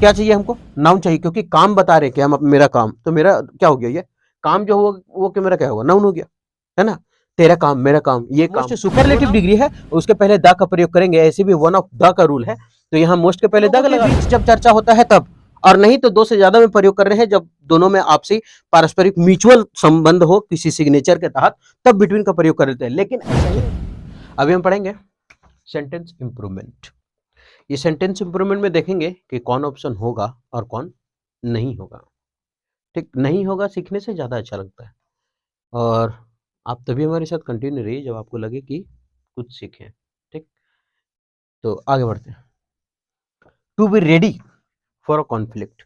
क्या चाहिए हमको, नाउन चाहिए, क्योंकि काम बता रहे कि हम मेरा काम, तो मेरा क्या हो गया, ये काम जो हुआ वो क्या मेरा क्या होगा, नाउन हो गया, है ना। तेरा काम, मेरा काम, ये काम सुपरलेटिव डिग्री है, उसके पहले द का प्रयोग करेंगे, ऐसे भी वन ऑफ द का रूल है, तो यहाँ मोस्ट के पहले द का लगा, जब चर्चा होता है तब, और नहीं तो दो से ज्यादा में प्रयोग कर रहे हैं जब दोनों में आपसी पारस्परिक म्यूचुअल संबंध हो किसी सिग्नेचर के तहत, तब बिटवीन का प्रयोग कर लेते हैं, लेकिन ऐसा नहीं। अभी हम पढ़ेंगे सेंटेंस इंप्रूवमेंट। ये सेंटेंस इंप्रूवमेंट में देखेंगे कि कौन ऑप्शन होगा और कौन नहीं होगा। ठीक, नहीं होगा सीखने से ज़्यादा अच्छा लगता है, और आप तभी हमारे साथ कंटिन्यू रहिए जब आपको लगे कि कुछ सीखें। ठीक, तो आगे बढ़ते हैं। To be ready for a conflict.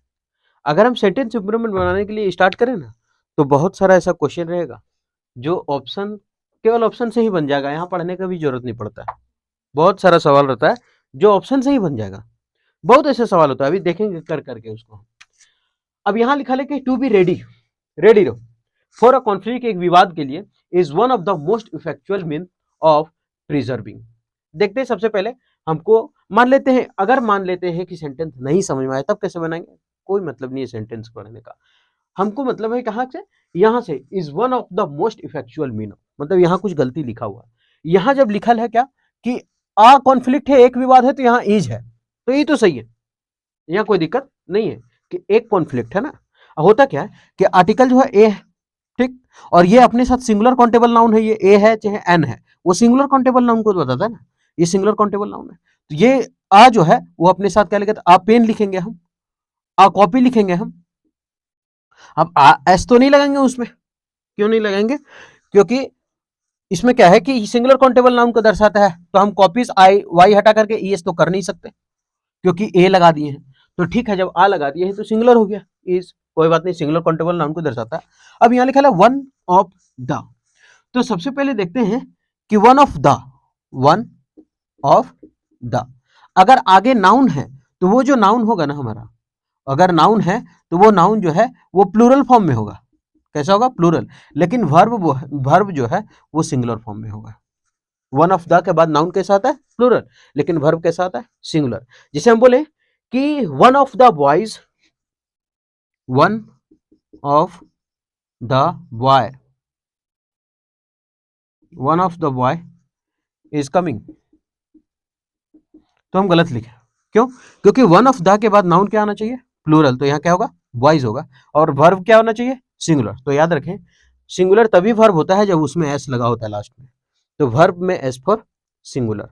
अगर हम सेंटेंस इंप्रूवमेंट बनाने के लिए स्टार्ट करें ना, तो बहुत सारा ऐसा क्वेश्चन रहेगा जो ऑप्शन, केवल ऑप्शन से ही बन जाएगा, यहाँ पढ़ने का भी जरूरत नहीं पड़ता है। बहुत सारा सवाल रहता है जो ऑप्शन से ही बन जाएगा, बहुत ऐसे सवाल होता है, अभी देखेंगे कर करके उसको। अब यहाँ लिखा है कि टू बी रेडी, रेडी रहो फॉर अ कॉन्फ्लिक्ट, एक विवाद के लिए, is one of the most effectual mean of preserving. देखते हैं, सबसे पहले हमको मान लेते हैं, अगर मान लेते हैं कि सेंटेंस नहीं समझ में आए तब कैसे बनाएंगे, कोई मतलब नहीं है सेंटेंस पढ़ने का, हमको मतलब है कहाँ से, यहाँ से, is one of the most effectual mean, मतलब यहाँ कुछ गलती लिखा हुआ है। यहाँ जब लिखल है क्या कि आ कॉन्फ्लिक्ट है, एक विवाद है, तो यहाँ इज है, तो ये तो सही है, यहाँ कोई दिक्कत नहीं है कि एक कॉन्फ्लिक्ट है ना। होता क्या है कि आर्टिकल जो है ए है, ठीक, और ये अपने साथ सिंगुलर काउंटेबल नाउन है, ये ए है चाहे एन है, वो सिंगुलर काउंटेबल नाउन को बताता है ना, ये सिंगुलर काउंटेबल नाउन है, तो ये आ जो है वो अपने साथ क्या लिखा, आ पेन लिखेंगे हम, आ कॉपी लिखेंगे हम। अब आ एस तो नहीं लगाएंगे उसमें, क्यों नहीं लगाएंगे, क्योंकि इसमें क्या है कि सिंगुलर काउंटेबल नाउन को दर्शाता है, तो हम कॉपीज आई वाई हटा करके ई एस तो कर नहीं सकते, क्योंकि ए लगा दिए हैं, तो ठीक है, जब आ लगा दिए हैं तो सिंगुलर हो गया, इज, कोई बात नहीं, सिंगुलर काउंटेबल नाउन को दर्शाता है। अब यहाँ लिखा है वन ऑफ द, तो सबसे पहले देखते हैं कि one of the, one of the, अगर आगे नाउन है तो वो जो नाउन होगा ना हमारा, अगर नाउन है तो वो नाउन जो है वो प्लूरल फॉर्म में होगा, कैसा होगा, प्लूरल, लेकिन वर्ब जो है वो सिंगुलर फॉर्म में होगा। वन ऑफ द के बाद नाउन कैसा आता है, प्लूरल, लेकिन वर्ब कैसा आता है, सिंगुलर। जैसे हम बोले कि one of the boys, one of the boy, one of the boy is coming, तो हम गलत लिखे, क्यों, क्योंकि वन ऑफ द के बाद नाउन क्या आना चाहिए, प्लूरल, तो यहाँ क्या होगा, बॉयज होगा, और वर्ब क्या होना चाहिए, सिंगुलर। तो याद रखें, सिंगुलर तभी वर्ब होता है जब उसमें एस लगा होता है लास्ट में, तो वर्ब में एस फॉर सिंगुलर,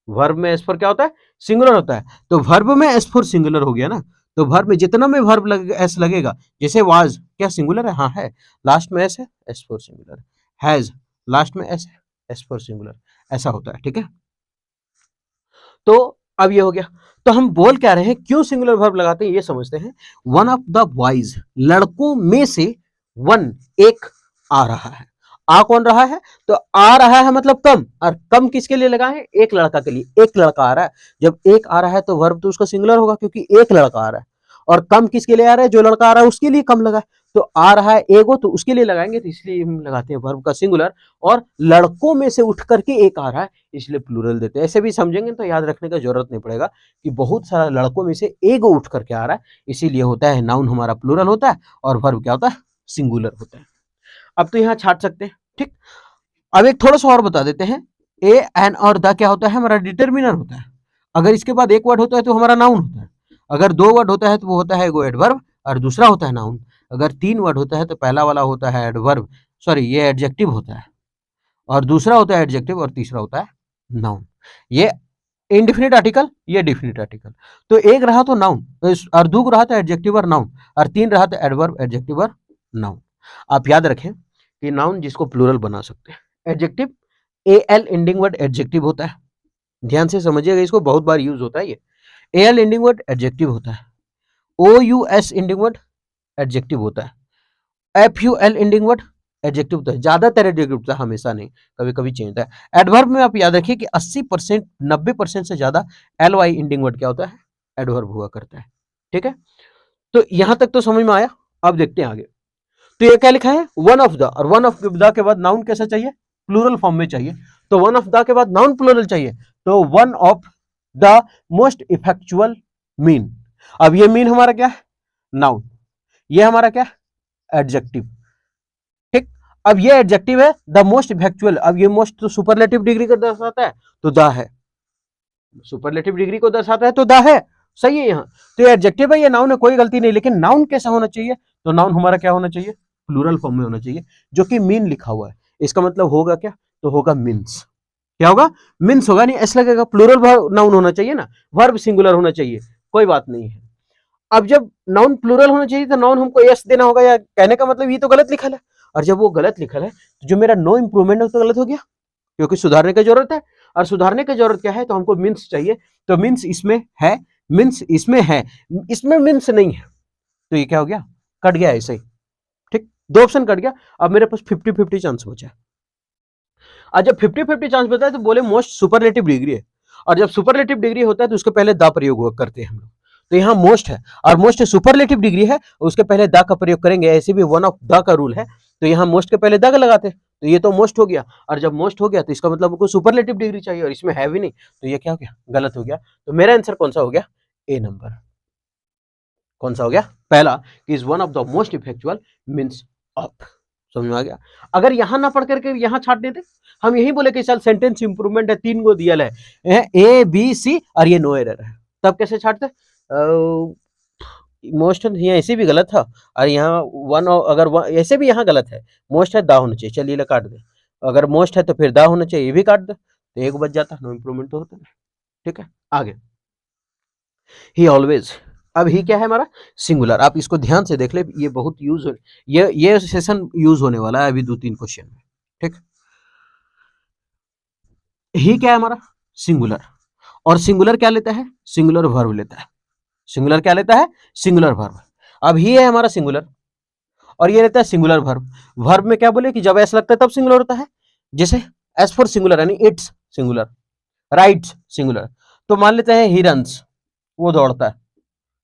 वर्ब में एस फॉर क्या होता है, सिंगुलर होता है, तो वर्ब में एस फॉर सिंगुलर हो गया ना, तो वर्ब में जितना में वर्ब एस लगेगा, जैसे वाज क्या सिंगुलर है, हाँ है, लास्ट में एस है, S for singular, has last में एस है, एस फॉर सिंगुलर, ऐसा होता है, ठीक है। तो अब ये हो गया, तो हम बोल क्या रहे हैं, क्यों सिंगुलर वर्ब लगाते हैं ये समझते हैं। वन ऑफ द बॉयज, लड़कों में से, वन एक आ रहा है, आ कौन रहा है, तो आ रहा है मतलब कम, और कम किसके लिए लगा है, एक लड़का के लिए, एक लड़का आ रहा है, जब एक आ रहा है तो वर्ब तो उसका सिंगुलर होगा क्योंकि एक लड़का आ रहा है, और कम किसके लिए आ रहा है, जो लड़का आ रहा है उसके लिए कम लगा, तो आ रहा है एगो तो उसके लिए लगाएंगे, तो इसलिए हम लगाते हैं वर्ब का सिंगुलर, और लड़कों में से उठ करके एक आ रहा है इसलिए प्लूरल देते हैं। ऐसे भी समझेंगे तो याद रखने का जरूरत नहीं पड़ेगा कि बहुत सारा लड़कों में से एगो उठ करके आ रहा है, इसीलिए होता है नाउन हमारा प्लूरल होता है और वर्ब क्या होता है, सिंगुलर होता है। अब तो यहाँ छाट सकते हैं, ठीक। अब एक थोड़ा सा और बता देते हैं, ए एन और द क्या होता है, हमारा डिटर्मिनर होता है। अगर इसके बाद एक वर्ड होता है तो हमारा नाउन होता है, अगर दो वर्ड होता है तो वो होता है एगो एडवर्ब और दूसरा होता है नाउन, अगर तीन वर्ड होता है तो पहला वाला होता है एडवर्ब, सॉरी ये एडजेक्टिव होता है, और दूसरा होता है एडजेक्टिव, और तीसरा होता है नाउन। ये इनडिफिनिट आर्टिकल, ये डिफिनिट आर्टिकल, तो एक रहा तो नाउन, और दो रहा तो एडजेक्टिव और नाउन, और तीन रहा तो एडवर्ब एडजेक्टिव और नाउन। आप याद रखें कि नाउन जिसको प्लूरल बना सकते हैं, एडजेक्टिव ए एल एंडिंग वर्ड एडजेक्टिव होता है, ध्यान से समझिएगा, इसको बहुत बार यूज होता है, ये A L ending word adjective होता है, O U S ending word adjective होता है, F U L ending word adjective होता है, ज्यादातर एडजेक्टिव होता है, हमेशा नहीं, कभी कभी चेंज होता है। एडवर्ब में आप याद रखिए कि 80% 90% से ज्यादा एल वाई एंडिंग वर्ड क्या होता है, एडवर्ब हुआ करता है, ठीक है। तो यहां तक तो समझ में आया, अब देखते हैं आगे। तो ये क्या लिखा है, वन ऑफ द, और वन ऑफ द के बाद नाउन कैसा चाहिए, प्लूरल फॉर्म में चाहिए, तो वन ऑफ द के बाद नाउन प्लूरल चाहिए, तो one of the most effectual mean, अब ये मीन हमारा क्या है, नाउन, ये हमारा क्या है, एडजेक्टिव। ठीक, अब ये एडजेक्टिव है द मोस्ट इफेक्चुअल। अब ये मोस्ट तो सुपरलेटिव डिग्री को दर्शाता है, तो द है, सुपरलेटिव डिग्री को दर्शाता है तो द है, सही है। यहाँ तो ये एडजेक्टिव है, ये नाउन है, कोई गलती नहीं। लेकिन नाउन कैसा होना चाहिए, तो नाउन हमारा क्या होना चाहिए, प्लूरल फॉर्म में होना चाहिए, जो कि मीन लिखा हुआ है। इसका मतलब होगा क्या, तो होगा मीन्स। क्या होगा, मीन्स होगा, नहीं ऐसा लगेगा। प्लूरल नाउन होना चाहिए ना, वर्ब सिंगुलर होना चाहिए, कोई बात नहीं है। अब जब नाउन प्लूरल होना चाहिए तो नाउन हमको यस देना होगा, या कहने का मतलब ये तो गलत लिखा है। और जब वो गलत लिखा है तो जो मेरा नो इंप्रूवमेंट है तो गलत हो गया, क्योंकि सुधारने की जरूरत है। और सुधारने की जरूरत क्या है, तो हमको मीन्स चाहिए, तो मीन्स इसमें है, मीन्स इसमें है, इसमें मीन्स नहीं है, तो ये क्या हो गया, कट गया ऐसे ही। ठीक, दो ऑप्शन कट गया। अब मेरे पास 50-50 चांस बचा है। और जब 50-50 चांस बचा है तो बोले मोस्ट सुपरलेटिव डिग्री है, और जब सुपरलेटिव डिग्री होता है तो उसके पहले द प्रयोग करते हैं हम लोग। तो यहाँ मोस्ट है और मोस्ट सुपरलेटिव डिग्री है, उसके पहले द का प्रयोग करेंगे, ऐसे भी वन ऑफ द का रूल है। तो यहाँ मोस्ट के पहले द का लगाते हैं, तो ये तो मोस्ट हो गया। और जब मोस्ट हो गया तो इसका मतलब हमको सुपरलेटिव डिग्री चाहिए, और इसमें है भी नहीं, तो ये क्या हो गया, गलत हो गया। तो मेरा आंसर कौन सा हो गया, ए नंबर। कौन सा हो गया, पहला, is one of the most effectual means of. समझ में आ गया। अगर यहां ना पढ़ करके यहां छाट देते, हम यही बोले कि चल सेंटेंस इंप्रूवमेंट है, 3 गो दिया है, ए बी सी, और ये नो एरर है, तब कैसे छाटते, मोस्ट यहाँ ऐसे भी गलत था, और यहाँ वन, अगर ऐसे भी यहाँ गलत है, मोस्ट है दा होना चाहिए, चलिए ले काट दे। अगर मोस्ट है तो फिर दा होना चाहिए, ये भी काट दे, तो एक बच जाता, नो इंप्रूवमेंट तो होता है। ठीक है, आगे, ही ऑलवेज। अब ही क्या है हमारा, सिंगुलर। आप इसको ध्यान से देख ले, ये बहुत यूज हो, ये सेशन यूज होने वाला है अभी 2-3 क्वेश्चन में। ठीक, ही क्या है हमारा, सिंगुलर, और सिंगुलर क्या लेता है, सिंगुलर वर्ब लेता है। सिंगुलर क्या लेता है, सिंगुलर वर्ब। अब ही है हमारा सिंगुलर, और ये रहता है सिंगुलर वर्ब। वर्ब में क्या बोले कि जब ऐसा लगता है तब सिंगुलर होता है, जैसे एज फॉर सिंगुलर, यानी इट्स सिंगुलर, राइट्स सिंगुलर। तो मान लेते हैं ही रन्स, वो दौड़ता है,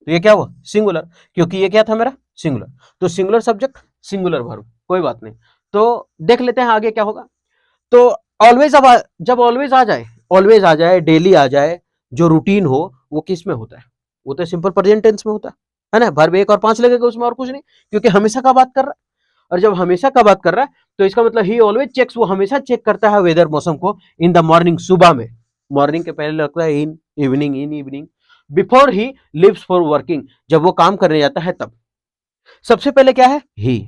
तो ये क्या हुआ, सिंगुलर, क्योंकि ये क्या था मेरा, सिंगुलर। तो सिंगुलर सब्जेक्ट, सिंगुलर वर्ब, कोई बात नहीं। तो देख लेते हैं आगे क्या होगा। तो ऑलवेज, अब जब ऑलवेज आ जाए, ऑलवेज आ जाए, डेली आ जाए, जो रूटीन हो, वो किस में होता है, वो तो सिंपल प्रेजेंट टेंस में होता है ना। वर्ब 1 और 5 लगेगा उसमें, और कुछ नहीं, क्योंकि हमेशा का बात कर रहा है। और जब हमेशा का बात कर रहा है तो इसका मतलब ही ऑलवेज चेक्स, वो हमेशा चेक करता है वेदर, मौसम को, इन द मॉर्निंग, सुबह में, मॉर्निंग के पहले लगता है in evening, before he leaves for working, जब वो काम करने जाता है तब। सबसे पहले क्या है, ही,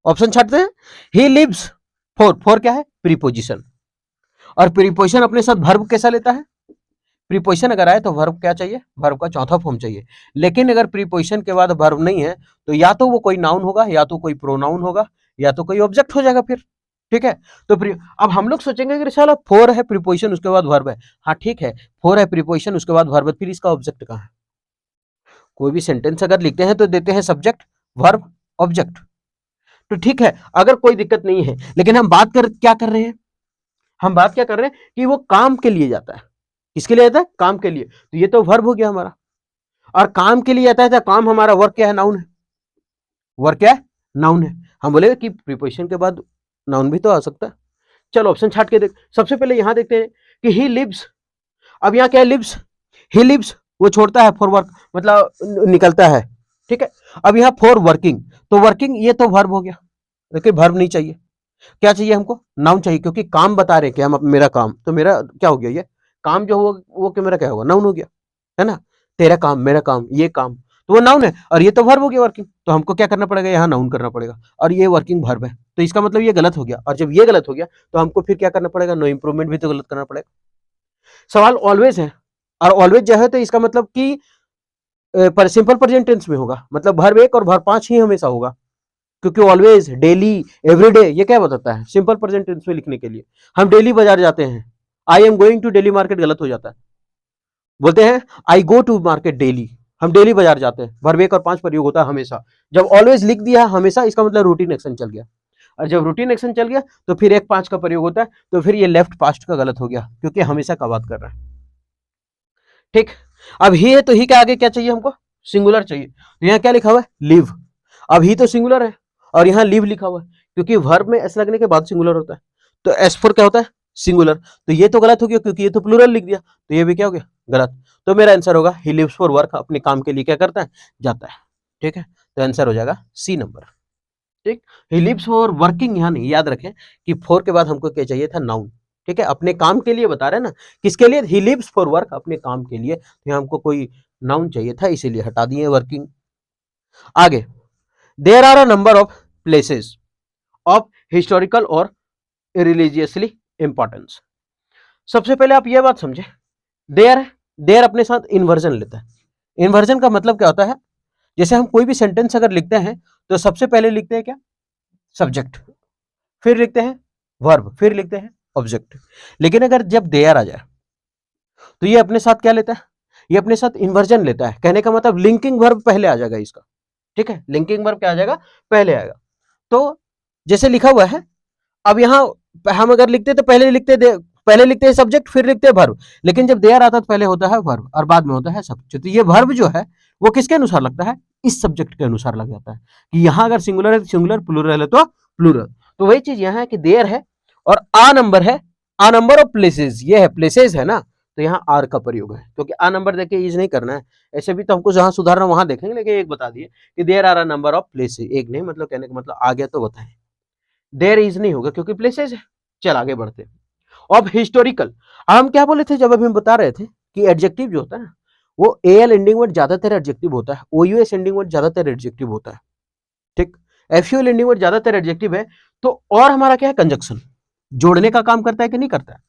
ऑप्शन छाटते हैं, ही लिव्स फॉर क्या है, प्रीपोजिशन। और प्रीपोजिशन अपने साथ वर्ब कैसा लेता है, प्रीपोजिशन अगर आए तो वर्ब क्या चाहिए, वर्ब का चौथा फॉर्म चाहिए। लेकिन अगर प्रीपोजिशन के बाद वर्ब नहीं है तो या तो वो कोई नाउन होगा, या तो कोई प्रोनाउन होगा, या तो कोई ऑब्जेक्ट हो जाएगा फिर। ठीक है, तो अब हम लोग सोचेंगे कि साला 4 है प्रीपोजिशन, उसके बाद वर्ब है। हाँ ठीक है, 4 है प्रीपोजिशन, उसके बाद वर्ब, फिर इसका ऑब्जेक्ट कहाँ है। कोई भी सेंटेंस अगर लिखते हैं तो देते हैं सब्जेक्ट, वर्ब, ऑब्जेक्ट। तो ठीक है, अगर कोई दिक्कत नहीं है, लेकिन हम बात क्या कर रहे हैं, हम बात क्या कर रहे हैं कि वो काम के लिए जाता है। किसके लिए जाता है, काम के लिए, तो ये तो वर्ब हो गया हमारा। और काम के लिए जाता है, तो काम हमारा वर्क क्या है, नाउन है। वर्क क्या है, नाउन है। हम बोले कि प्रीपोजिशन के बाद नाउन भी तो आ सकता है। चलो ऑप्शन छाट के देख, सबसे पहले यहां देखते हैं कि ही लिव्स। अब यहाँ क्या है, लिव्स, ही लिव्स, वो छोड़ता है फॉर वर्क, मतलब निकलता है। ठीक है, अब यहाँ फॉर वर्किंग, तो वर्किंग ये तो वर्ब हो गया, लेकिन वर्ब नहीं चाहिए, क्या चाहिए हमको, नाउन चाहिए, क्योंकि काम बता रहे कि हम मेरा काम, तो मेरा क्या हो गया, ये काम जो हो वो क्या, मेरा क्या होगा, नाउन हो गया, है ना। तेरा काम, मेरा काम, ये काम, तो वो नाउन है, और ये तो वर्ब हो गया वर्किंग, तो हमको क्या करना पड़ेगा, यहाँ नाउन करना पड़ेगा, और ये वर्किंग वर्ब है, तो इसका मतलब ये गलत हो गया। और जब ये गलत हो गया तो हमको फिर क्या करना पड़ेगा, नो इंप्रूवमेंट भी तो गलत करना पड़ेगा। सवाल ऑलवेज है, और ऑलवेज जो है तो इसका मतलब कि पर सिंपल प्रेजेंट टेंस में होगा, मतलब वर्ब 1 और वर्ब 5 ही हमेशा होगा, क्योंकि ऑलवेज, डेली, एवरीडे, ये क्या बताता है, सिंपल प्रेजेंट टेंस में लिखने के लिए। हम डेली बाजार जाते हैं, I am going to daily market गलत हो जाता है, बोलते हैं I go to market daily, हम डेली बाजार जाते हैं, वर्ब 1 और 5 प्रयोग होता है हमेशा। जब ऑलवेज लिख दिया हमेशा, इसका मतलब रूटीन एक्शन चल गया, और जब रूटीन एक्शन चल गया तो फिर 1-5 का प्रयोग होता है, तो फिर ये लेफ्ट पास्ट का गलत हो गया, क्योंकि हमेशा का बात कर रहा है। ठीक, अब ही है तो ही के आगे क्या चाहिए हमको, सिंगुलर चाहिए, तो यहाँ क्या लिखा हुआ है, लिव। अब ही तो सिंगुलर है, और यहाँ लिव लिखा हुआ है, क्योंकि वर्ब में एस लगने के बाद सिंगुलर होता है, तो एस फॉर क्या होता है, सिंगुलर, तो ये तो गलत हो गया क्योंकि ये तो प्लूरल लिख दिया, तो ये भी क्या हो गया गलत। तो मेरा आंसर होगा ही लिव्स फॉर वर्क, अपने काम के लिए क्या करता है जाता है। ठीक है, तो आंसर हो जाएगा सी नंबर। ठीक, ही लिव्स फॉर वर्किंग यहाँ नहीं, याद रखें कि फोर के बाद हमको क्या चाहिए था नाउन। ठीक है, अपने काम के लिए बता रहे हैं ना, किसके लिए, ही लिव्स फॉर वर्क, अपने काम के लिए, तो यहाँ हमको कोई नाउन चाहिए था इसीलिए हटा दिए वर्किंग। आगे, there are a number of places of historical और रिलीजियसली इंपॉर्टेंस। सबसे पहले आप ये बात समझे, देयर, देयर अपने साथ इन्वर्जन लेता है। इन्वर्जन का मतलब क्या होता है, जैसे हम कोई भी सेंटेंस अगर लिखते हैं तो सबसे पहले लिखते हैं क्या, सब्जेक्ट, फिर लिखते हैं वर्ब, फिर लिखते हैं ऑब्जेक्ट। लेकिन अगर जब देयर आ जाए तो ये अपने साथ क्या लेता है, ये अपने साथ इन्वर्जन लेता है। कहने का मतलब लिंकिंग वर्ब पहले आ जाएगा इसका। ठीक है, लिंकिंग वर्ब क्या आ जाएगा, पहले आएगा। तो जैसे लिखा हुआ है, अब यहां हम अगर लिखते तो पहले लिखते हैं सब्जेक्ट, फिर लिखते हैं वर्ब। लेकिन जब देयर आता है तो पहले होता है वर्ब और बाद में होता है सब्जेक्ट। तो ये वर्ब जो है वो किसके अनुसार लगता है, इस सब्जेक्ट के अनुसार लग जाता है कि यहां अगर सिंगुलर है तो सिंगुलर, प्लूरल है तो प्लूरल। तो वही चीज यहां है कि देयर है और आ नंबर है, आ नंबर ऑफ प्लेसेस, ये है प्लेसेस है ना, तो यहाँ आर का प्रयोग है, क्योंकि आ नंबर देख के यूज नहीं करना है। ऐसे भी तो हमको जहां सुधारना वहां देखेंगे, लेकिन एक बता दिए कि there are a number of places, एक नहीं, मतलब कहने का मतलब आ गया तो बताएं। देयर इज नहीं होगा क्योंकि प्लेसेस है। चल आगे बढ़ते। अब हिस्टोरिकल, हम क्या बोले थे जब अभी हम बता रहे थे कि एडजेक्टिव जो होता है ना, वो एल एंडिंग वर्ड ज्यादातर एडजेक्टिव होता है, ओयूएस एंडिंग वर्ड ज्यादातर एडजेक्टिव होता है। ठीक, एफयूएल एंडिंग वर्ड ज्यादातर एडजेक्टिव है। तो और हमारा क्या है, कंजक्शन, जोड़ने का काम करता है कि नहीं करता है,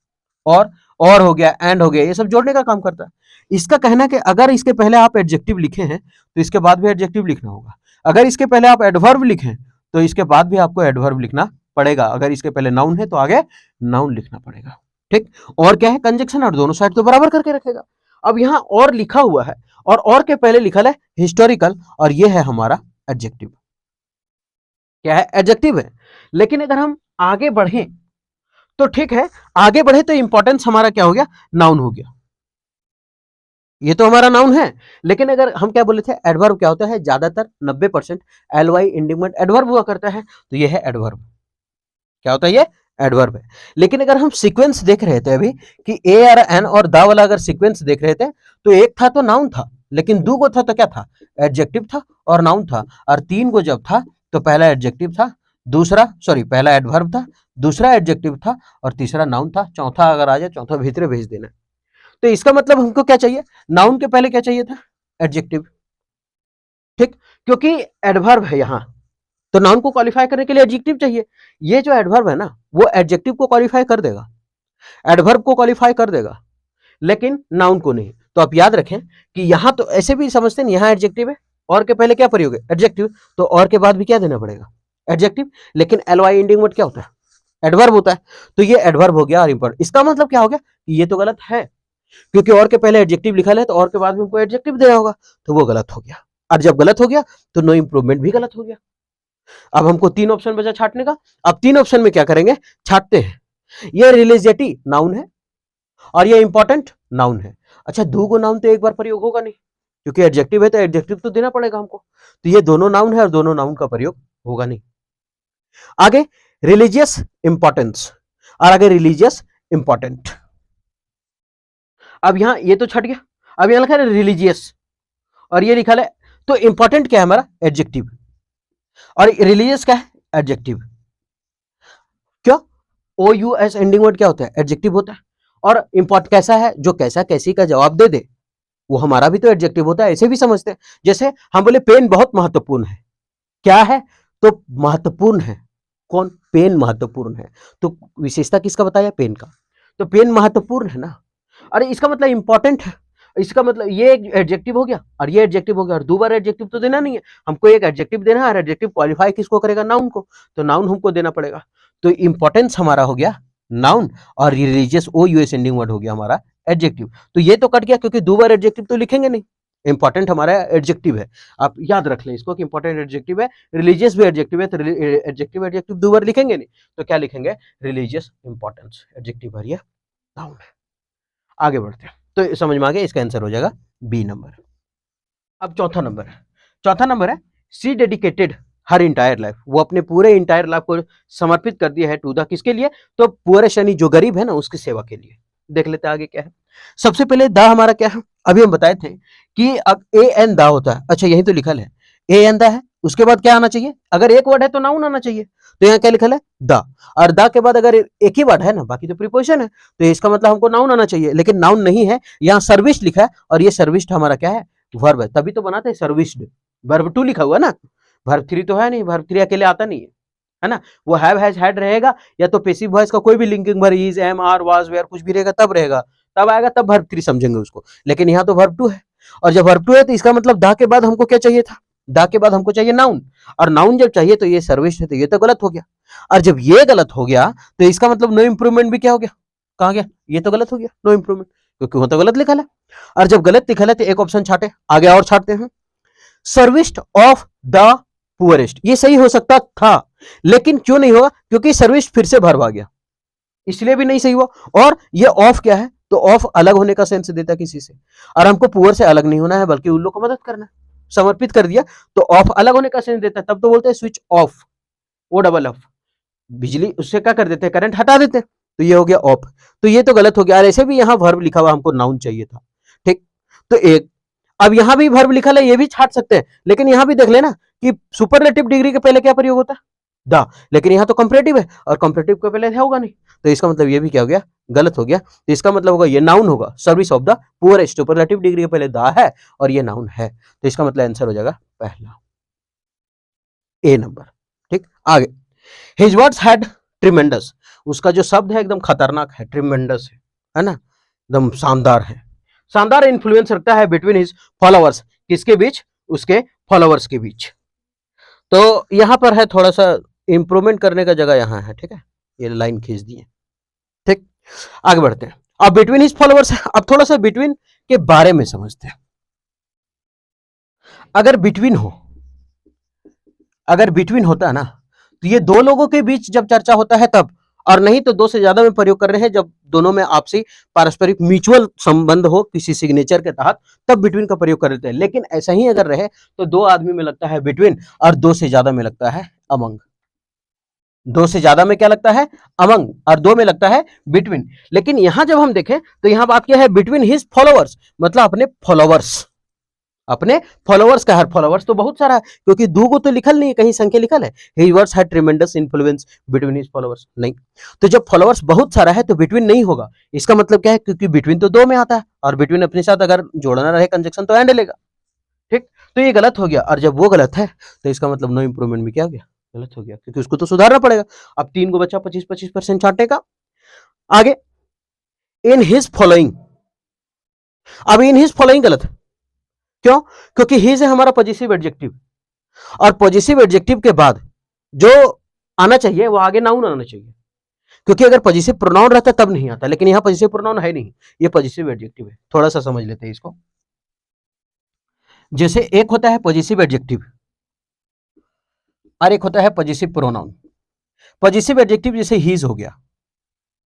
और हो गया, एंड हो गया, ये सब जोड़ने का काम करता है। इसका कहना कि अगर इसके पहले आप एडजेक्टिव लिखे हैं तो इसके बाद भी एडजेक्टिव लिखना होगा। अगर इसके पहले आप एडवर्ब लिखें तो इसके बाद भी आपको एडवर्ब लिखना पड़ेगा। अगर इसके पहले नाउन है तो आगे नाउन लिखना पड़ेगा। ठीक, और क्या है, कंजक्शन, और दोनों साइड तो बराबर करके रखेगा। अब यहां और लिखा हुआ है और के पहले लिखा है हिस्टोरिकल, और ये है हमारा एडजेक्टिव। क्या है, एडजेक्टिव है। लेकिन अगर हम आगे बढ़े तो ठीक है, आगे बढ़े तो इंपॉर्टेंस हमारा क्या हो गया, नाउन हो गया। ये तो हमारा नाउन है। लेकिन अगर हम क्या बोले थे, एडवर्ब क्या होता है, ज्यादातर 90% एलवाई इंडिंगमेंट एडवर्ब हुआ करता है, तो ये है एडवर्ब। क्या होता है, ये एडवर्ब है। लेकिन अगर हम सीक्वेंस देख रहे थे अभी कि ए और एन और दा वाला अगर सीक्वेंस देख रहे थे, तो एक था तो नाउन था, लेकिन दो गो था तो क्या था, एडजेक्टिव था और नाउन था। और तीन गो जब था तो पहला एडजेक्टिव था, पहला एडवर्ब था, दूसरा एडजेक्टिव था और तीसरा नाउन था। चौथा अगर आ जाए, चौथा भीतरे भेज देना। तो इसका मतलब हमको क्या चाहिए, नाउन के पहले क्या चाहिए था, एडजेक्टिव। ठीक, क्योंकि एडवर्ब है यहां, तो नाउन को क्वालिफाई करने के लिए एडजेक्टिव चाहिए। ये जो एडवर्ब है ना, वो एडजेक्टिव को क्वालिफाई कर देगा, एडवर्ब को क्वालिफाई कर देगा, लेकिन नाउन को नहीं। तो आप याद रखें कि यहां तो ऐसे भी समझते हैं, यहां एडजेक्टिव है और के पहले क्या प्रयोग है, एडजेक्टिव, तो और के बाद भी क्या देना पड़ेगा, एडजेक्टिव। लेकिन एलवाई इंडिंग वर्ड क्या होता है, एडवर्ब होता है, तो ये एडवर्ब हो गया और इंपॉर्टेंट। इसका मतलब क्या हो गया, ये तो गलत है, क्योंकि और के पहले एडजेक्टिव लिखा है तो और के बाद में हमको एडजेक्टिव देना होगा, तो वो गलत हो गया। और जब गलत हो गया तो नो इंप्रूवमेंट भी गलत हो गया। अब हमको तीन ऑप्शन बचा छाटने का। अब तीन ऑप्शन में क्या करेंगे, छाटते हैं। ये रिलीजियटी नाउन है और ये इंपॉर्टेंट नाउन है। अच्छा, दो गो नाउन तो एक बार प्रयोग होगा नहीं, क्योंकि एडजेक्टिव है तो एडजेक्टिव तो देना पड़ेगा हमको। तो ये दोनों नाउन है और दोनों नाउन का प्रयोग होगा नहीं। आगे रिलीजियस इंपॉर्टेंस और आगे रिलीजियस इंपॉर्टेंट। अब यहां ये तो छट गया। अब यहां लिखा है रिलीजियस और ये लिखा है, तो इंपॉर्टेंट क्या है हमारा, एडजेक्टिव, और रिलीजियस क्या है, एडजेक्टिव। क्यों, ओ यू एस एंडिंग वर्ड क्या होता है, एडजेक्टिव होता है। और इंपॉर्ट कैसा है, जो कैसा कैसी का जवाब दे दे वो हमारा भी तो एडजेक्टिव होता है, ऐसे भी समझते हैं। जैसे हम बोले पेन बहुत महत्वपूर्ण है, क्या है, तो महत्वपूर्ण है। कौन, पेन महत्वपूर्ण है, तो विशेषता किसका बताया, पेन का, तो पेन महत्वपूर्ण है ना। अरे इसका मतलब इंपॉर्टेंट है, इसका मतलब ये एक एडजेक्टिव हो गया और ये एडजेक्टिव हो गया, और दो बार एडजेक्टिव तो देना नहीं है हमको, एक एडजेक्टिव देना है और एडजेक्टिव क्वालिफाई किसको करेगा, नाउन को, तो नाउन हमको देना पड़ेगा। तो इंपॉर्टेंस हमारा हो गया नाउन और रिलीजियस ओ यूएस एंडिंग वर्ड हो गया हमारा एडजेक्टिव। तो ये तो कट गया क्योंकि दो बार एडजेक्टिव तो लिखेंगे नहीं, इंपॉर्टेंट हमारा एडजेक्टिव है। आप याद रख लें इसको कि इंपॉर्टेंट एडजेक्टिव है, रिलीजियस भी एडजेक्टिव है, तो एडजेक्टिव एडजेक्टिव दो बार लिखेंगे नहीं, तो क्या लिखेंगे, रिलीजियस इंपॉर्टेंस, एडजेक्टिव भरिए नाउन है। आगे बढ़ते हैं, तो समझ में आ गया, इसका आंसर हो जाएगा बी नंबर। अब चौथा नंबर है, सी डेडिकेटेड हर इंटायर लाइफ, वो अपने पूरे इंटायर लाइफ को समर्पित कर दिया है टू द, किसके लिए? तो पुअरेस्ट यानी जो गरीब है ना उसकी सेवा के लिए। देख लेते हैं आगे क्या है। सबसे पहले दा हमारा क्या है, अभी हम बताए थे कि अब ए एन दा होता है। अच्छा यही तो लिखल है, ए एन दा है, उसके बाद क्या आना चाहिए? अगर एक वर्ड है तो नाउन आना चाहिए, तो यहाँ क्या लिखल है? दा। और दा के बाद अगर एक ही वर्ड है ना, बाकी तो प्रीपोजिशन है, तो इसका मतलब हमको नाउन आना चाहिए, लेकिन नाउन नहीं है, यहाँ सर्विस्ड लिखा है, और ये सर्विस्ड हमारा क्या है? वर्ब है, तभी तो बनाते हैं सर्विस्ड। वर्ब टू लिखा हुआ ना, वर्ब थ्री तो है नहीं, वर्ब थ्री अकेले आता नहीं है ना, वो हैव हैज हैड रहेगा, या तो पैसिव वॉइस का कोई भी linking verb, is am are was were कुछ भी रहेगा तब रहेगा, तब आएगा, तब वर्ब थ्री समझेंगे उसको। लेकिन यहाँ तो वर्ब टू है, और जब वर्ब टू है तो इसका मतलब दा के बाद हमको क्या चाहिए था? दा के बाद हमको चाहिए नाउन, और नाउन जब चाहिए तो ये सर्विस है, तो ये तो गलत हो गया। और जब ये गलत हो गया तो इसका मतलब नो इंप्रूवमेंट भी क्या हो गया? कहाँ गया? ये तो गलत हो गया, नो इंप्रूवमेंट, क्योंकि वो तो गलत लिखा है। और जब गलत लिखा है तो एक ऑप्शन छाटे, आगे और छाटते हैं, सर्विस्ड ऑफ द पुअरेस्ट, ये सही हो सकता था, लेकिन क्यों नहीं हुआ? क्योंकि सर्विस फिर से भरवा गया, इसलिए भी नहीं सही हुआ। और ये ऑफ क्या है? तो ऑफ अलग होने का सेंस देता किसी से, और हमको पुअर से अलग नहीं होना है, बल्कि उन लोग को मदद करना है, समर्पित कर दिया, तो ऑफ अलग होने का सेंस देता है, तब तो बोलते हैं switch off, O double F, बिजली उससे क्या कर देते हैं? करंट हटा देते हैं, तो ये हो गया ऑफ, तो ये तो गलत हो गया। और ऐसे भी यहाँ वर्ब लिखा हुआ, हमको नाउन चाहिए था, ठीक, तो एक, अब यहां भी वर्ब लिखा है, ये भी छाट सकते हैं, लेकिन यहां भी देख लेना कि सुपरलेटिव डिग्री के पहले क्या प्रयोग होता है? दा, लेकिन यहां तो कंपैरेटिव है, और कंपैरेटिव के पहले होगा नहीं, तो इसका मतलब ये भी क्या हो गया? गलत हो गया। तो इसका मतलब होगा ये नाउन होगा, service of the poorest, superlative degree के पहले दा है और ये नाउन है, तो इसका मतलब आंसर हो जाएगा पहला, ए नंबर। ठीक, आगे, हिज वर्ड्स हैड ट्रिमेंडस, उसका जो शब्द है एकदम खतरनाक है, ट्रिमेंडस है ना, एकदम शानदार है, शानदार इन्फ्लुएंस रखता है बिटवीन हिज फॉलोअर्स, किसके बीच? उसके फॉलोअर्स के बीच। तो यहां पर है थोड़ा सा इंप्रूवमेंट करने का जगह यहां है, ठीक है, ये लाइन खींच दिए। ठीक, आगे बढ़ते हैं। अब बिटवीन हिज फॉलोअर्स, अब थोड़ा सा बिटवीन के बारे में समझते हैं। अगर बिटवीन हो, अगर बिटवीन होता है ना, तो ये दो लोगों के बीच जब चर्चा होता है तब, और नहीं तो दो से ज्यादा में प्रयोग कर रहे हैं जब दोनों में आपसी पारस्परिक म्यूचुअल संबंध हो किसी सिग्नेचर के तहत, तब बिटवीन का प्रयोग कर लेते हैं। लेकिन ऐसा ही अगर रहे तो दो आदमी में लगता है बिटवीन, और दो से ज्यादा में लगता है अमंग। दो से ज्यादा में क्या लगता है? अमंग, और दो में लगता है बिटवीन। लेकिन यहां जब हम देखें तो यहां बात क्या है? बिटवीन हिज फॉलोअर्स, मतलब अपने फॉलोअर्स, अपने फॉलोअर्स का, हर फॉलोअर्स तो बहुत सारा है, क्योंकि दो को तो लिखल नहीं है, कहीं संख्या लिखल है, his words had ट्रेमेंडस influence between his followers, नहीं। तो जब फॉलोअर्स बहुत सारा है तो बिटवीन नहीं होगा, इसका मतलब क्या है? क्योंकि बिटवीन तो दो में आता है, और बिटवीन अपने साथ अगर जोड़ना रहे कंजक्शन तो एंड लेगा, ठीक, तो ये गलत हो गया। और जब वो गलत है तो इसका मतलब नो इंप्रूवमेंट भी क्या हो गया? गलत हो गया, क्योंकि उसको तो सुधारना पड़ेगा। अब तीन को बचा 25-25% छांटने का। आगे, इन हिज फॉलोइंग, अब इन हिज फॉलोइंग गलत है, क्यों? क्योंकि हिज है हमारा पॉजिटिव एडजेक्टिव, और पॉजिटिव एडजेक्टिव के बाद जो आना चाहिए वो आगे नाउन आना चाहिए, क्योंकि अगर पॉजिटिव प्रोनाउन रहता तब नहीं आता, लेकिन यहां पॉजिटिव प्रोनाउन है नहीं, ये पॉजिटिव एडजेक्टिव है। थोड़ा सा समझ लेते हैं इसको। जैसे एक होता है पॉजिटिव एडजेक्टिव और एक होता है पॉजिटिव प्रोनाउन। पॉजिटिव एडजेक्टिव जैसे हीज हो गया,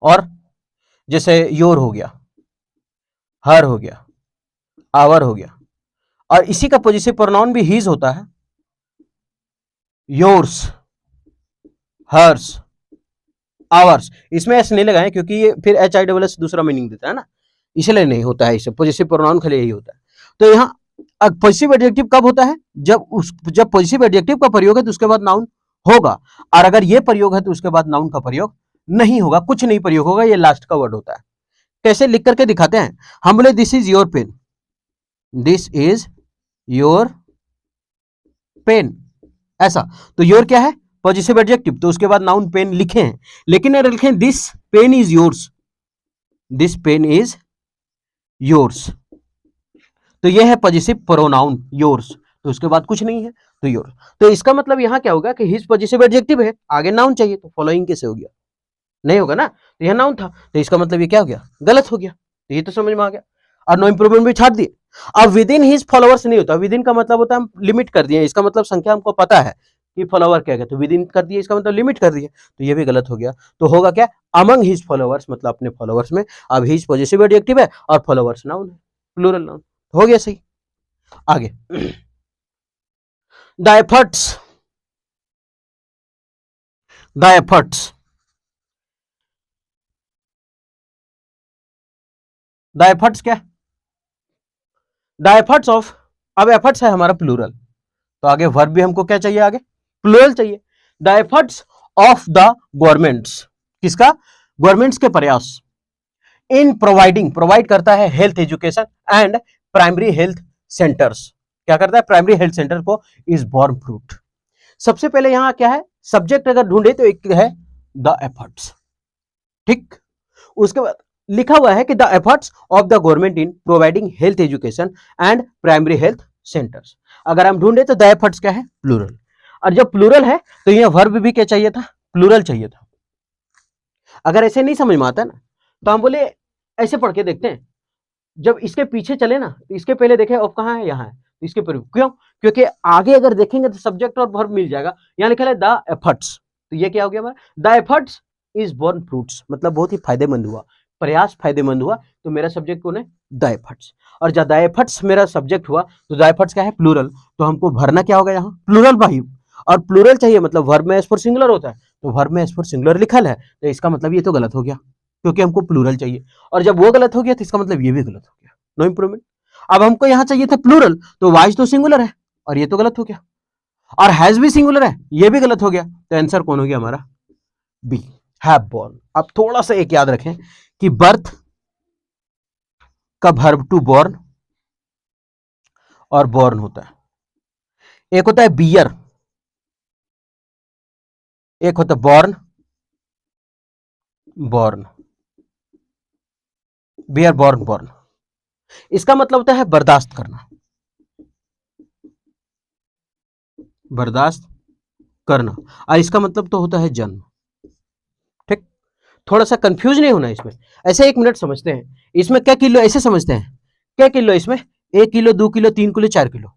और जैसे योर हो गया, हर हो गया, आवर हो गया, और इसी का पॉजिटिव प्रोनाउन भी हीज होता है, योर्स, हर्स, आवर्स। इसमें एस नहीं लगाए क्योंकि ये फिर एच आई डबल एस दूसरा मीनिंग देता है ना, इसलिए नहीं होता है, इसे पॉजिटिव प्रोनाउन खाली यही होता है। तो यहाँ पॉजिटिव एडजेक्टिव कब होता है? जब पॉजिटिव एडजेक्टिव का प्रयोग है तो उसके बाद नाउन होगा, और अगर ये प्रयोग है तो उसके बाद नाउन का प्रयोग नहीं होगा, कुछ नहीं प्रयोग होगा, ये लास्ट का वर्ड होता है। कैसे लिख करके दिखाते हैं हम? बोले this is your pen, this is your pen, ऐसा। तो योर क्या है? पॉजिटिव एडजेक्टिव, तो उसके बाद नाउन पेन लिखे हैं, लेकिन अगर लिखें this pen is yours, this pen is yours, तो यह है पॉजिटिव प्रोनाउन योर्स, तो उसके बाद कुछ नहीं है, तो योर्स। तो इसका मतलब यहां क्या होगा कि हिज पॉजिटिव एडजेक्टिव है, आगे नाउन चाहिए, तो फॉलोइंग कैसे हो गया? नहीं होगा ना, तो यह नाउन था, तो इसका मतलब ये क्या हो गया? गलत हो गया। तो ये तो समझ में आ गया, और नो इंप्रूवमेंट भी छाट दिए। अब विद इन हिज फॉलोअर्स नहीं होता, विद इन का मतलब होता है हम लिमिट कर दिए, इसका मतलब संख्या हमको पता है कि फॉलोअर क्या है, तो विद इन कर दिए, इसका मतलब लिमिट कर दिए, तो ये भी गलत हो गया। तो होगा क्या? अमंग हिज फॉलोअर्स, मतलब अपने फॉलोअर्स में। अब हिज पॉजिटिव एडजेक्टिव है और फॉलोअर्स नाउन है, प्लूरल नाउन, हो गया सही। आगे, the efforts, the efforts, the efforts क्या, द एफर्ट्स ऑफ, अब एफर्ट्स है हमारा प्लूरल, तो आगे वर्ब भी हमको क्या चाहिए, आगे प्लूरल चाहिए। The efforts of the governments, किसका, गवर्नमेंट्स के प्रयास, इन प्रोवाइडिंग, प्रोवाइड करता है health education and primary health centres, क्या करता है, प्राइमरी हेल्थ सेंटर को, इज बॉर्न फ्रूट। सबसे पहले यहां क्या है, सब्जेक्ट अगर ढूंढे तो एक है द एफर्ट्स, ठीक। उसके बाद लिखा हुआ है कि the efforts of the government in providing health education and primary health centres. अगर हम ढूंढे तो द एफर्ट्स क्या है, प्लूरल, और जब प्लूरल है तो यह वर्ब भी क्या चाहिए था, प्लूरल चाहिए था। अगर ऐसे नहीं समझ में आता ना तो हम बोले ऐसे पढ़ के देखते हैं, जब इसके पीछे चले ना तो इसके पहले देखें ऑफ कहां है, यहां है, तो इसके पर क्यों, क्योंकि आगे अगर देखेंगे तो सब्जेक्ट और वर्ब मिल जाएगा। यहां लिखा है द एफर्ट्स, तो ये क्या हो गया हमारा, the efforts is born fruits, मतलब बहुत ही फायदेमंद हुआ, प्रयास फायदेमंद हुआ, तो मेरा सब्जेक्ट कौन है, द एफर्ट्स। और जब द एफर्ट्स मेरा सब्जेक्ट हुआ तो द एफर्ट्स क्या है, प्लूरल, तो हमको भरना क्या होगा यहाँ, प्लूरल भाई, और प्लूरल चाहिए मतलब वर्ब में एस फॉर सिंगुलर होता है, तो वर्ब में एस फॉर सिंगुलर लिखल है, तो इसका मतलब ये तो गलत हो गया, क्योंकि हमको प्लूरल चाहिए, और जब वो गलत हो गया तो इसका मतलब ये भी गलत हो गया, नो इंप्रूवमेंट। अब हमको यहाँ चाहिए था प्लूरल, तो वाइज तो सिंगुलर है और ये तो गलत हो गया, और हैज भी सिंगुलर है, ये भी गलत हो गया, तो आंसर कौन हो गया हमारा, बी, हैव बोर्न। अब थोड़ा सा एक याद रखें कि बर्थ का वर्ब टू बोर्न और बोर्न होता है, एक होता है बियर, एक होता है born, born, bear born born, इसका मतलब होता है बर्दाश्त करना, बर्दाश्त करना, और इसका मतलब तो होता है जन्म, ठीक। थोड़ा सा कंफ्यूज नहीं होना इसमें, ऐसे 1 मिनट समझते हैं, इसमें क्या किलो, ऐसे समझते हैं क्या किलो, इसमें 1 किलो 2 किलो 3 किलो 4 किलो,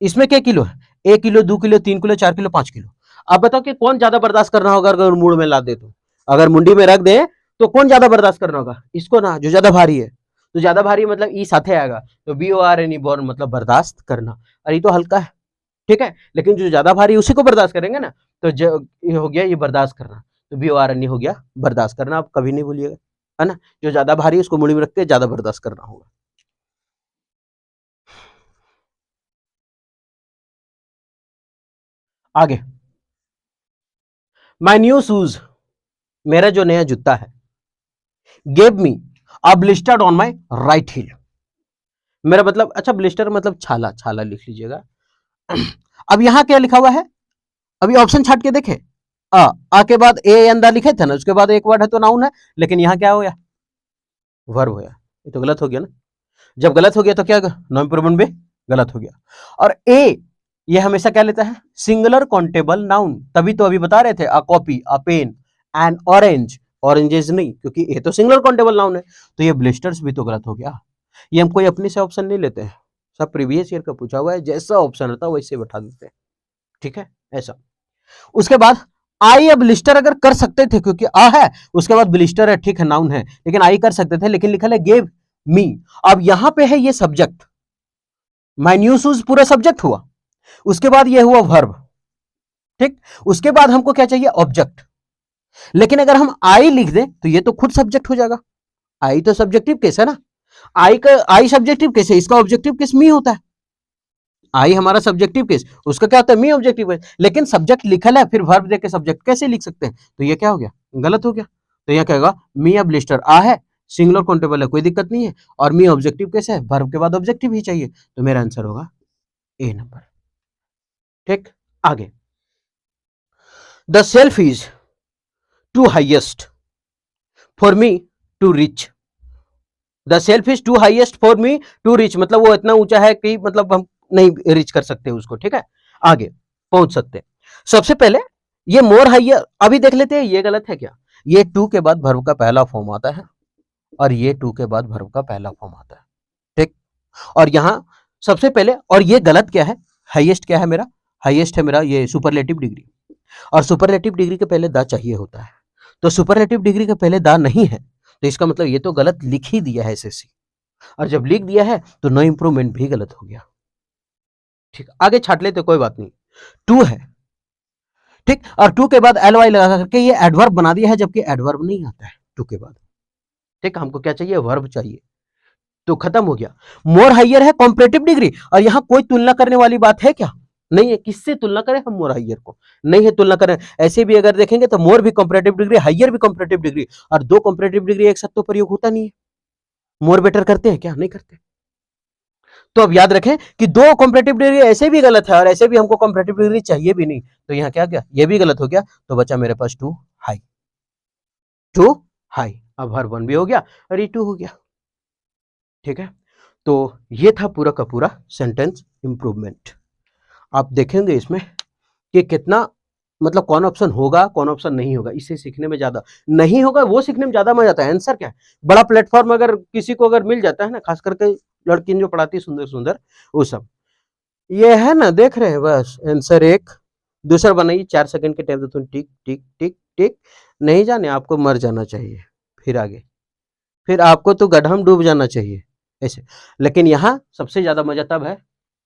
इसमें क्या किलो है, 1 kilo 2 kilo 3 kilo 4 kilo 5 kilo. अब बताओ कि कौन ज्यादा बर्दाश्त करना होगा, अगर मूड में ला दे तो, अगर मुंडी में रख दे तो कौन ज्यादा बर्दाश्त करना होगा, इसको ना, जो ज्यादा भारी है, तो ज्यादा भारी मतलब ई साथे आएगा, तो B O R N E borne मतलब बर्दाश्त करना, और ये तो हल्का है, ठीक है, लेकिन जो ज्यादा भारी उसी को बर्दाश्त करेंगे ना, तो ये हो गया ये बर्दाश्त करना, तो B O R N E हो गया बर्दाश्त करना, आप कभी नहीं भूलिएगा, है ना, जो ज्यादा भारी है उसको मुड़ी में रख के ज्यादा बर्दाश्त करना होगा। आगे, माई न्यू शूज, मेरा जो नया जूता है, gave me a blistered on my right heel, मेरा मतलब, अच्छा ब्लिस्टर मतलब छाला, छाला लिख लीजिएगा। अब यहां क्या लिखा हुआ है, अभी ऑप्शन छाट के देखे, आ के बाद ए अंदर लिखे थे ना, उसके बाद एक वर्ड है तो नाउन है, लेकिन यहां क्या हो गया, वर्ब हो गया, ये तो गलत हो गया ना, जब गलत हो गया तो क्या, नो इंप्रूवमेंट भी गलत हो गया। और ए ये हमेशा क्या लेता है, सिंगुलर काउंटेबल नाउन, तभी तो अभी बता रहे थे, a copy, a pen, an orange, oranges नहीं, क्योंकि ये तो सिंगुलर काउंटेबल नाउन है, तो ये ब्लिस्टर्स भी तो गलत हो गया। ये हम कोई अपने से ऑप्शन नहीं लेते हैं, सब प्रीवियस ईयर का पूछा हुआ है, जैसा ऑप्शन रहता है वैसे बैठा देते हैं, ठीक है, ऐसा। उसके बाद आई, अब ब्लिस्टर अगर कर सकते थे, क्योंकि आ है उसके बाद ब्लिस्टर है, ठीक है नाउन है, लेकिन आई कर सकते थे, लेकिन लिखा है गेव मी। अब यहां पे है ये सब्जेक्ट, माय न्यू शूज पूरा सब्जेक्ट हुआ, उसके बाद ये हुआ वर्ब, ठीक, उसके बाद हमको क्या चाहिए, ऑब्जेक्ट, लेकिन अगर हम आई लिख दें तो ये तो खुद सब्जेक्ट हो जाएगा, आई तो सब्जेक्टिव केस है ना, आई का, आई सब्जेक्टिव केस है, इसका ऑब्जेक्टिव केस मी होता है, आई हमारा सब्जेक्टिव केस, उसका क्या होता है, मी ऑब्जेक्टिव केस, लेकिन सब्जेक्ट लिखल है, फिर वर्ब देके सब्जेक्ट कैसे लिख सकते हैं, तो ये क्या हो गया, गलत हो गया, तो यह क्या होगा, मी अब ब्लिस्टर आ है, सिंगुलर काउंटेबल है, कोई दिक्कत नहीं है, और मी ऑब्जेक्टिव कैसे है, वर्ब के बाद ऑब्जेक्टिव ही चाहिए, तो मेरा आंसर होगा ए नंबर, ठीक। आगे, the self is too highest for me to reach, the self is too highest for me to reach, मतलब वो इतना ऊंचा है कि मतलब हम नहीं रीच कर सकते उसको, ठीक है, आगे पहुंच सकते। सबसे पहले ये मोर हाइयर, अभी देख लेते हैं ये गलत है क्या, ये टू के बाद वर्ब का पहला फॉर्म आता है, और ये टू के बाद वर्ब का पहला फॉर्म आता है, ठीक। और यहां सबसे पहले, और ये गलत क्या है, हाईएस्ट क्या है मेरा, हाईएस्ट है मेरा ये सुपरलेटिव डिग्री, और सुपरलेटिव डिग्री के पहले द चाहिए होता है, तो सुपरलेटिव डिग्री के पहले द नहीं है, तो इसका मतलब ये तो गलत लिख ही दिया है एसएससी, और जब लिख दिया है तो नो इंप्रूवमेंट भी गलत हो गया, ठीक, आगे छाट लेते कोई बात नहीं। टू है, ठीक, और टू के बाद एल वाई लगा करके ये एडवर्ब बना दिया है, जबकि एडवर्ब नहीं आता है टू के बाद। ठीक, हमको क्या चाहिए, वर्ब चाहिए, तो खत्म हो गया। मोर हाइयर है कॉम्परेटिव डिग्री, और यहां कोई तुलना करने वाली बात है क्या, नहीं है। किससे तुलना करें हम मोर हाइयर को, नहीं है तुलना करें। ऐसे भी अगर देखेंगे तो मोर भी कॉम्परेटिव डिग्री, हाइयर भी कॉम्परेटिव डिग्री, और दो कॉम्परेटिव डिग्री एक साथ तो प्रयोग होता नहीं है। मोर बेटर करते हैं क्या, नहीं करते। तो अब याद रखें कि दो कॉम्परेटिव डिग्री ऐसे भी गलत है, और ऐसे भी हमको कॉम्परेटिव डिग्री चाहिए भी नहीं, तो यहाँ क्या गया, ये भी गलत हो गया। तो बचा मेरे पास टू हाई, टू हाई। अब हर वन भी हो गया और ये टू हो गया। ठीक है, तो ये था पूरा का पूरा सेंटेंस इंप्रूवमेंट। आप देखेंगे इसमें कि कितना, मतलब कौन ऑप्शन होगा कौन ऑप्शन नहीं होगा, इसे सीखने में ज्यादा नहीं होगा, वो सीखने में ज्यादा मजा आता है। आंसर क्या है, बड़ा प्लेटफॉर्म अगर किसी को अगर मिल जाता है ना, खास करके लड़की जो पढ़ाती है सुंदर सुंदर, वो सब ये है ना, देख रहे हैं बस आंसर एक दूसरा बनाइए, 4 सेकंड के टाइम तो तुम टिक टिक टिक टिक, नहीं जाने आपको मर जाना चाहिए, फिर आगे, फिर आपको तो गड्ढा में डूब जाना चाहिए ऐसे। लेकिन यहाँ सबसे ज्यादा मजा तब है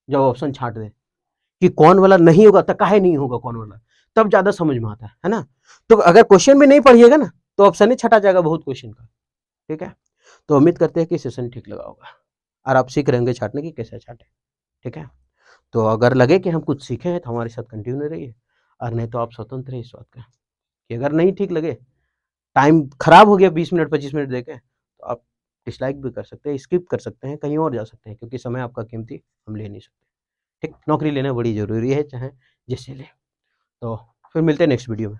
जब ऑप्शन छांट दे कि कौन वाला नहीं होगा, तो काहे नहीं होगा कौन वाला, तब ज्यादा समझ में आता है ना। तो अगर क्वेश्चन भी नहीं पढ़िएगा ना, तो ऑप्शन ही छटा जाएगा बहुत क्वेश्चन का। ठीक है, तो उम्मीद करते हैं कि सेशन ठीक लगा होगा और आप सीख रहेंगे छाटने की कैसे छाटे। ठीक है, तो अगर लगे कि हम कुछ सीखे हैं तो हमारे साथ कंटिन्यू रहिए, और नहीं तो आप स्वतंत्र हैं इस बात का कि अगर नहीं ठीक लगे, टाइम खराब हो गया 20 मिनट 25 मिनट देखे, तो आप डिसलाइक भी कर सकते हैं, स्किप कर सकते हैं, कहीं और जा सकते हैं, क्योंकि समय आपका कीमती, हम ले नहीं सकते। ठीक, नौकरी लेना बड़ी ज़रूरी है, चाहे जिससे ले। तो फिर मिलते हैं नेक्स्ट वीडियो में।